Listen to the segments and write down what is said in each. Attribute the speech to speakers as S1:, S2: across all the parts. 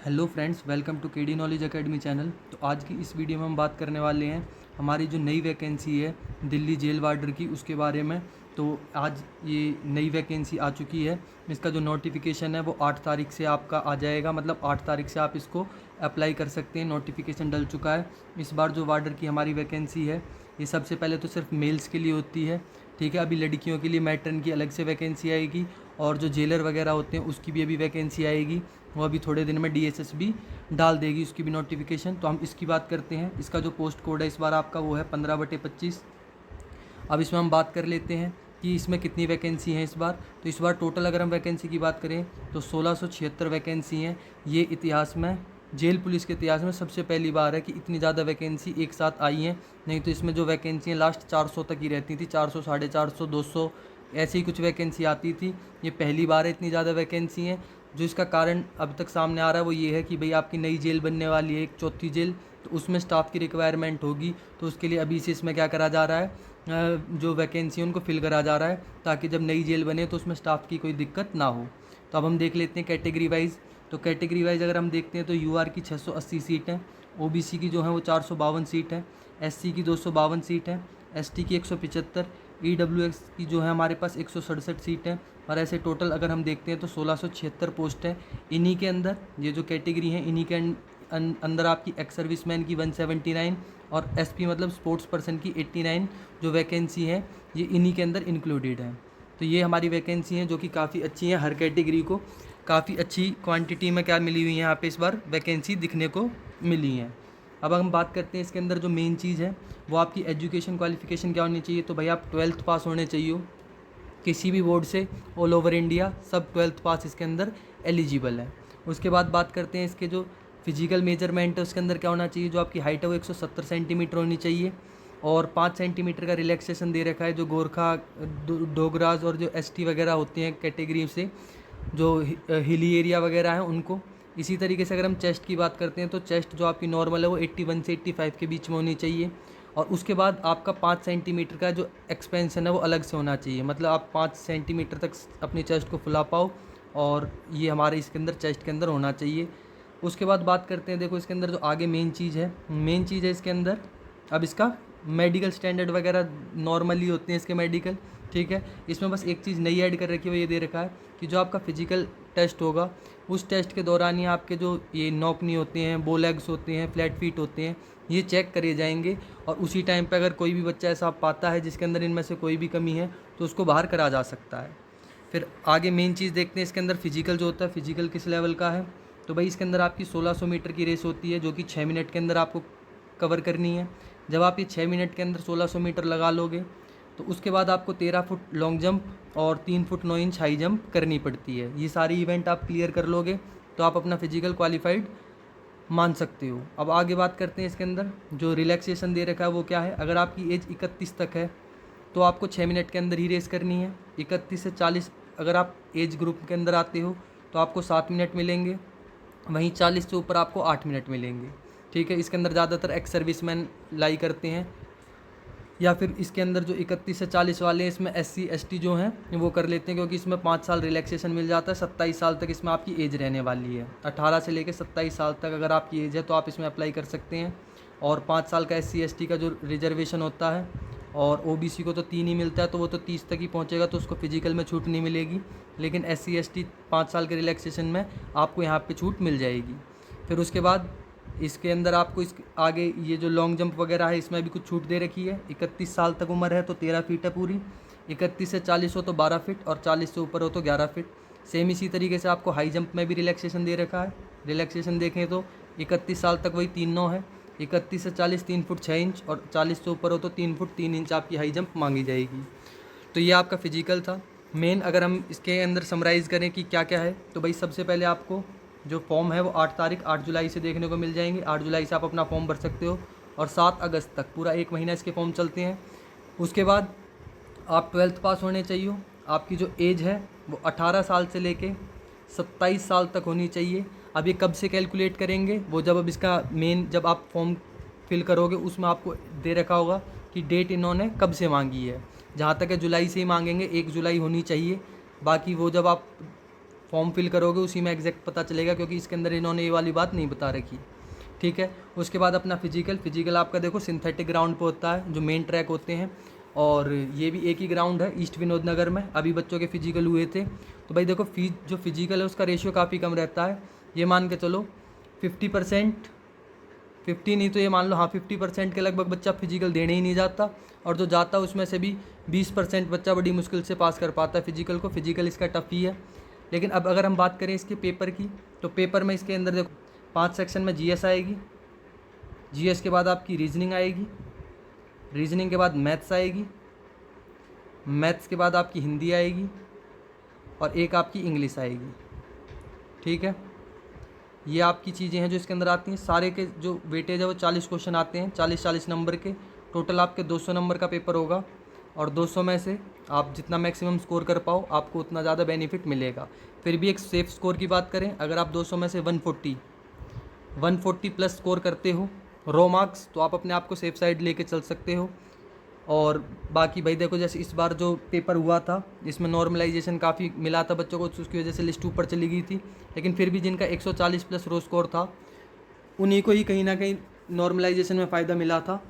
S1: Hello friends, welcome to KD knowledge academy channel. तो आज की इस वीडियो में हम बात करने वाले हैं हमारी जो नई वैकेंसी है दिल्ली जेल वार्डर की, उसके बारे में। तो आज ये नई वैकेंसी आ चुकी है। इसका जो नोटिफिकेशन है वो 8 तारीख से आपका आ जाएगा, मतलब 8 तारीख से आप इसको अप्लाई कर सकते हैं। नोटिफिकेशन डल चुका है। इस बार जो वार्डर की हमारी वैकेंसी है ये सबसे पहले तो सिर्फ मेल्स के लिए होती है, ठीक है। अभी लड़कियों के लिए मैट्रन की अलग से वैकेंसी आएगी और जो जेलर वगैरह होते हैं उसकी भी अभी वैकेंसी आएगी। वो अभी थोड़े दिन में DSSB डाल देगी उसकी भी नोटिफिकेशन। तो हम इसकी बात करते हैं। इसका जो पोस्ट कोड है इस बार आपका वो है 15/25। अब इसमें हम बात कर लेते हैं कि इसमें कितनी वैकेंसी हैं इस बार। तो इस बार टोटल अगर हम वैकेंसी की बात करें तो 1676 वैकेंसी हैं। ये इतिहास में, जेल पुलिस के इतिहास में सबसे पहली बार है कि इतनी ज़्यादा वैकेंसी एक साथ आई हैं। नहीं तो इसमें जो वैकेंसी हैं लास्ट 400 तक ही रहती थी, 400, 450, 200 ऐसी ही कुछ वैकेंसी आती थी। ये पहली बार है इतनी ज़्यादा वैकेंसी हैं। जो इसका कारण अब तक सामने आ रहा है वो ये है कि भाई आपकी नई जेल बनने वाली है, एक चौथी जेल, तो उसमें स्टाफ की रिक्वायरमेंट होगी। तो उसके लिए अभी से इसमें क्या करा जा रहा है, जो वैकेंसी है उनको फिल करा जा रहा है ताकि जब नई जेल बने तो उसमें स्टाफ की कोई दिक्कत ना हो। तो अब हम देख लेते हैं कैटेगरी वाइज। तो कैटेगरी वाइज अगर हम देखते हैं तो UR की 680 सीट हैं, OBC की जो है वो 452 सीट है, SC की 252 सीट है, ST की 175, EWS की जो है हमारे पास 167 सीट है। और ऐसे टोटल अगर हम देखते हैं तो 1676 पोस्ट है। इन्हीं के अंदर ये जो कैटेगरी है इन्हीं के अंदर आपकी एक्स सर्विसमैन की 179 और SP मतलब स्पोर्ट्स पर्सन की 89 जो वैकेंसी है ये इन्हीं के अंदर इंक्लूडेड है। तो ये हमारी वैकेंसी हैं जो कि काफ़ी अच्छी हैं। हर कैटेगरी को काफ़ी अच्छी क्वांटिटी में क्या मिली हुई है यहाँ पे इस बार वैकेंसी दिखने को मिली हैं। अब हम बात करते हैं इसके अंदर जो मेन चीज़ है वो आपकी एजुकेशन क्वालिफिकेशन क्या होनी चाहिए। तो भाई आप 12th पास होने चाहिए किसी भी बोर्ड से, ऑल ओवर इंडिया सब 12th पास इसके अंदर एलिजिबल है। उसके बाद बात करते हैं इसके जो फिजिकल मेजरमेंट है उसके अंदर क्या होना चाहिए। जो आपकी हाइट है वो 170 सेंटीमीटर होनी चाहिए और 5 सेंटीमीटर का रिलैक्सेशन दे रखा है। जो गोरखा, डोगराज और जो ST वगैरह होती हैं कैटेगरी से, जो हिली एरिया वगैरह है उनको। इसी तरीके से अगर हम चेस्ट की बात करते हैं तो चेस्ट जो आपकी नॉर्मल है वो 81 से 85 के बीच में होनी चाहिए। और उसके बाद आपका 5 सेंटीमीटर का जो एक्सपेंशन है वो अलग से होना चाहिए, मतलब आप 5 सेंटीमीटर तक अपनी चेस्ट को फुला पाओ, और ये हमारे इसके अंदर चेस्ट के अंदर होना चाहिए। उसके बाद बात करते हैं, देखो इसके अंदर जो आगे मेन चीज़ है इसके अंदर, अब इसका मेडिकल स्टैंडर्ड वगैरह नॉर्मली होते हैं इसके मेडिकल, ठीक है। इसमें बस एक चीज़ नई ऐड कर रखी है, वो ये दे रखा है कि जो आपका फिजिकल टेस्ट होगा उस टेस्ट के दौरान ही आपके जो ये नॉकनी होते हैं, बोलेग्स होते हैं, फ्लैट फीट होते हैं, ये चेक करे जाएंगे। और उसी टाइम पे अगर कोई भी बच्चा ऐसा पाता है जिसके अंदर इनमें से कोई भी कमी है तो उसको बाहर करा जा सकता है। फिर आगे मेन चीज़ देखते हैं इसके अंदर फिजिकल जो होता है, फिजिकल किस लेवल का है। तो भाई इसके अंदर आपकी 1600 मीटर की रेस होती है जो कि 6 मिनट के अंदर आपको कवर करनी है। जब आप ये 6 मिनट के अंदर 1600 मीटर लगा लोगे तो उसके बाद आपको 13 फुट लॉन्ग जंप और 3 फुट 9 इंच हाई जंप करनी पड़ती है। ये सारी इवेंट आप क्लियर कर लोगे तो आप अपना फिजिकल क्वालिफाइड मान सकते हो। अब आगे बात करते हैं इसके अंदर जो रिलैक्सेशन दे रखा है वो क्या है। अगर आपकी एज 31 तक है तो आपको 6 मिनट के अंदर ही रेस करनी है। 31 से 40 अगर आप एज ग्रुप के अंदर आते हो तो आपको 7 मिनट मिलेंगे। वहीं 40 से ऊपर आपको 8 मिनट मिलेंगे, ठीक है। इसके अंदर ज़्यादातर एक्स सर्विसमैन लाई करते हैं, या फिर इसके अंदर जो 31 से 40 वाले हैं इसमें SC ST जो हैं वो कर लेते हैं, क्योंकि इसमें 5 साल रिलैक्सेशन मिल जाता है। 27 साल तक इसमें आपकी एज रहने वाली है। 18 से लेकर 27 साल तक अगर आपकी एज है तो आप इसमें अप्लाई कर सकते हैं। और 5 साल का SC ST का जो रिजर्वेशन होता है, और OBC को तो 3 ही मिलता है, तो वो तो 30 तक ही पहुँचेगा, तो उसको फिजिकल में छूट नहीं मिलेगी। लेकिन SC ST 5 साल के रिलैक्सेशन में आपको यहाँ पर छूट मिल जाएगी। फिर उसके बाद इसके अंदर आपको इस आगे ये जो लॉन्ग जंप वगैरह है इसमें भी कुछ छूट दे रखी है। 31 साल तक उम्र है तो 13 फीट है पूरी, 31 से 40 हो तो 12 फीट, और 40 से ऊपर हो तो 11 फीट। सेम इसी तरीके से आपको हाई जंप में भी रिलैक्सेशन दे रखा है। रिलैक्सेशन देखें तो 31 साल तक वही 3-9 है, 31 से 40 3 फुट 6 इंच, और 40 से ऊपर हो तो 3 फुट 3 इंच आपकी हाई जंप मांगी जाएगी। तो ये आपका फिजिकल था मेन। अगर हम इसके अंदर समराइज़ करें कि क्या क्या है, तो भाई सबसे पहले आपको जो फॉर्म है वो 8 जुलाई से देखने को मिल जाएंगे। 8 जुलाई से आप अपना फॉर्म भर सकते हो और 7 अगस्त तक पूरा 1 महीना इसके फॉर्म चलते हैं। उसके बाद आप 12th पास होने चाहिए। आपकी जो एज है वो 18 साल से लेके 27 साल तक होनी चाहिए। अब ये कब से कैलकुलेट करेंगे, वो जब अब इसका मेन जब आप फॉर्म फिल करोगे उसमें आपको दे रखा होगा कि डेट इन्होंने कब से मांगी है। जहाँ तक है जुलाई से ही मांगेंगे, 1 जुलाई होनी चाहिए। बाकी वो जब आप फॉर्म फिल करोगे उसी में एग्जैक्ट पता चलेगा, क्योंकि इसके अंदर इन्होंने ये वाली बात नहीं बता रखी। ठीक है, उसके बाद अपना फिजिकल आपका देखो सिंथेटिक ग्राउंड पे होता है, जो मेन ट्रैक होते हैं, और ये भी एक ही ग्राउंड है ईस्ट विनोद नगर में। अभी बच्चों के फिजिकल हुए थे, तो भाई देखो जो फिजिकल है उसका रेशियो काफ़ी कम रहता है। ये मान के चलो 50%, 50 नहीं तो ये मान लो हाँ 50% के लगभग बच्चा फिजिकल देने ही नहीं जाता, और जो जाता है उसमें से भी 20% बच्चा बड़ी मुश्किल से पास कर पाता है फिजिकल को। फिजिकल इसका टफ ही है। लेकिन अब अगर हम बात करें इसके पेपर की, तो पेपर में इसके अंदर देखो 5 सेक्शन में जीएस आएगी, जीएस के बाद आपकी रीजनिंग आएगी, रीजनिंग के बाद मैथ्स आएगी, मैथ्स के बाद आपकी हिंदी आएगी, और एक आपकी इंग्लिश आएगी। ठीक है, ये आपकी चीज़ें हैं जो इसके अंदर आती हैं। सारे के जो वेटेज है वो 40 क्वेश्चन आते हैं, 40 नंबर के। टोटल आपके 200 नंबर का पेपर होगा, और 200 में से आप जितना मैक्सिमम स्कोर कर पाओ आपको उतना ज़्यादा बेनिफिट मिलेगा। फिर भी एक सेफ स्कोर की बात करें, अगर आप 200 में से 140 प्लस स्कोर करते हो रो मार्क्स, तो आप अपने आप को सेफ साइड लेके चल सकते हो। और बाकी भाई देखो जैसे इस बार जो पेपर हुआ था इसमें नॉर्मलाइजेशन काफ़ी मिला था बच्चों को, उसकी वजह से लिस्ट ऊपर चली गई थी। लेकिन फिर भी जिनका 140 प्लस रो स्कोर था उन्हीं को ही कहीं ना कहीं नॉर्मलाइजेशन में फ़ायदा मिला था।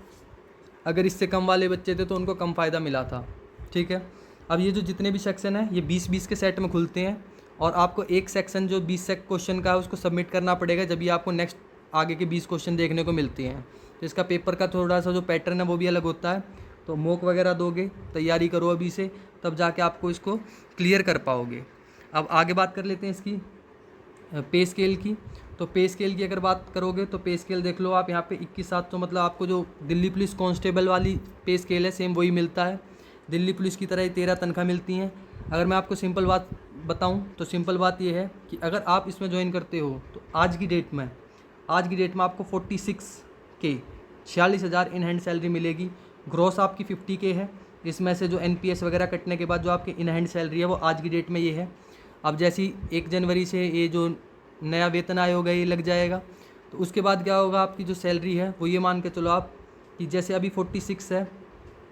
S1: अगर इससे कम वाले बच्चे थे तो उनको कम फ़ायदा मिला था। ठीक है, अब ये जो जितने भी सेक्शन हैं ये 20-20 के सेट में खुलते हैं, और आपको एक सेक्शन जो 20 क्वेश्चन का है उसको सबमिट करना पड़ेगा, जब भी आपको नेक्स्ट आगे के 20 क्वेश्चन देखने को मिलते हैं। तो इसका पेपर का थोड़ा सा जो पैटर्न है वो भी अलग होता है। तो मॉक वगैरह दोगे, तैयारी करो अभी से, तब जाके आपको इसको क्लियर कर पाओगे। अब आगे बात कर लेते हैं इसकी पे स्केल की। तो पे स्केल की अगर बात करोगे तो पे स्केल देख लो आप यहाँ पे 21,700, तो मतलब आपको जो दिल्ली पुलिस कांस्टेबल वाली पे स्केल है सेम वही मिलता है। दिल्ली पुलिस की तरह ही 13 तनख्वाह मिलती हैं। अगर मैं आपको सिंपल बात बताऊं तो सिंपल बात ये है कि अगर आप इसमें ज्वाइन करते हो तो आज की डेट में आपको 46K 46,000 इन हैंड सैलरी मिलेगी। ग्रॉस आपकी 50K है। इसमें से जो NPS वगैरह कटने के बाद जो आपकी इन हैंड सैलरी है वो आज की डेट में ये है। अब जैसी 1 जनवरी से ये जो नया वेतन आयोग है ये लग जाएगा, तो उसके बाद क्या होगा, आपकी जो सैलरी है वो ये मान के चलो आप कि जैसे अभी 46 है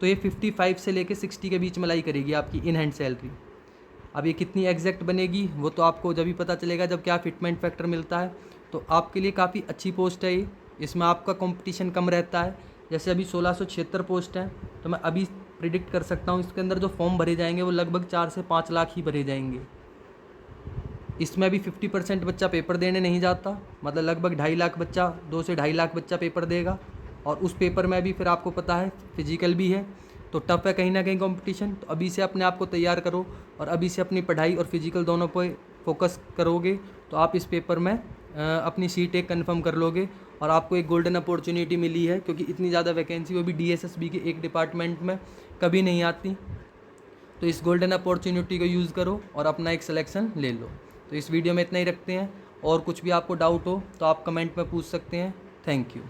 S1: तो ये 55 से लेके 60 के बीच में लाई करेगी आपकी इन हैंड सैलरी। अब ये कितनी एग्जैक्ट बनेगी वो तो आपको जब भी पता चलेगा जब क्या फिटमेंट फैक्टर मिलता है। तो आपके लिए काफ़ी अच्छी पोस्ट है ये, इसमें आपका कंपटीशन कम रहता है। जैसे अभी 1676 पोस्ट हैं, तो मैं अभी प्रिडिक्ट कर सकता हूँ इसके अंदर जो फॉर्म भरे जाएंगे वो लगभग 4 से 5 लाख ही भरे जाएंगे। इसमें अभी 50% बच्चा पेपर देने नहीं जाता, मतलब लगभग 2.5 लाख बच्चा, 2 से 2.5 लाख बच्चा पेपर देगा। और उस पेपर में भी फिर आपको पता है फिजिकल भी है, तो टफ है कहीं ना कहीं कंपटीशन। तो अभी से अपने आप को तैयार करो, और अभी से अपनी पढ़ाई और फिजिकल दोनों पे फोकस करोगे तो आप इस पेपर में अपनी सीट एक कन्फर्म कर लोगे। और आपको एक गोल्डन अपॉर्चुनिटी मिली है, क्योंकि इतनी ज़्यादा वैकेंसी वो भी DSSB के एक डिपार्टमेंट में कभी नहीं आती। तो इस गोल्डन अपॉर्चुनिटी को यूज़ करो और अपना एक सिलेक्शन ले लो। तो इस वीडियो में इतना ही रखते हैं, और कुछ भी आपको डाउट हो तो आप कमेंट में पूछ सकते हैं। Thank you.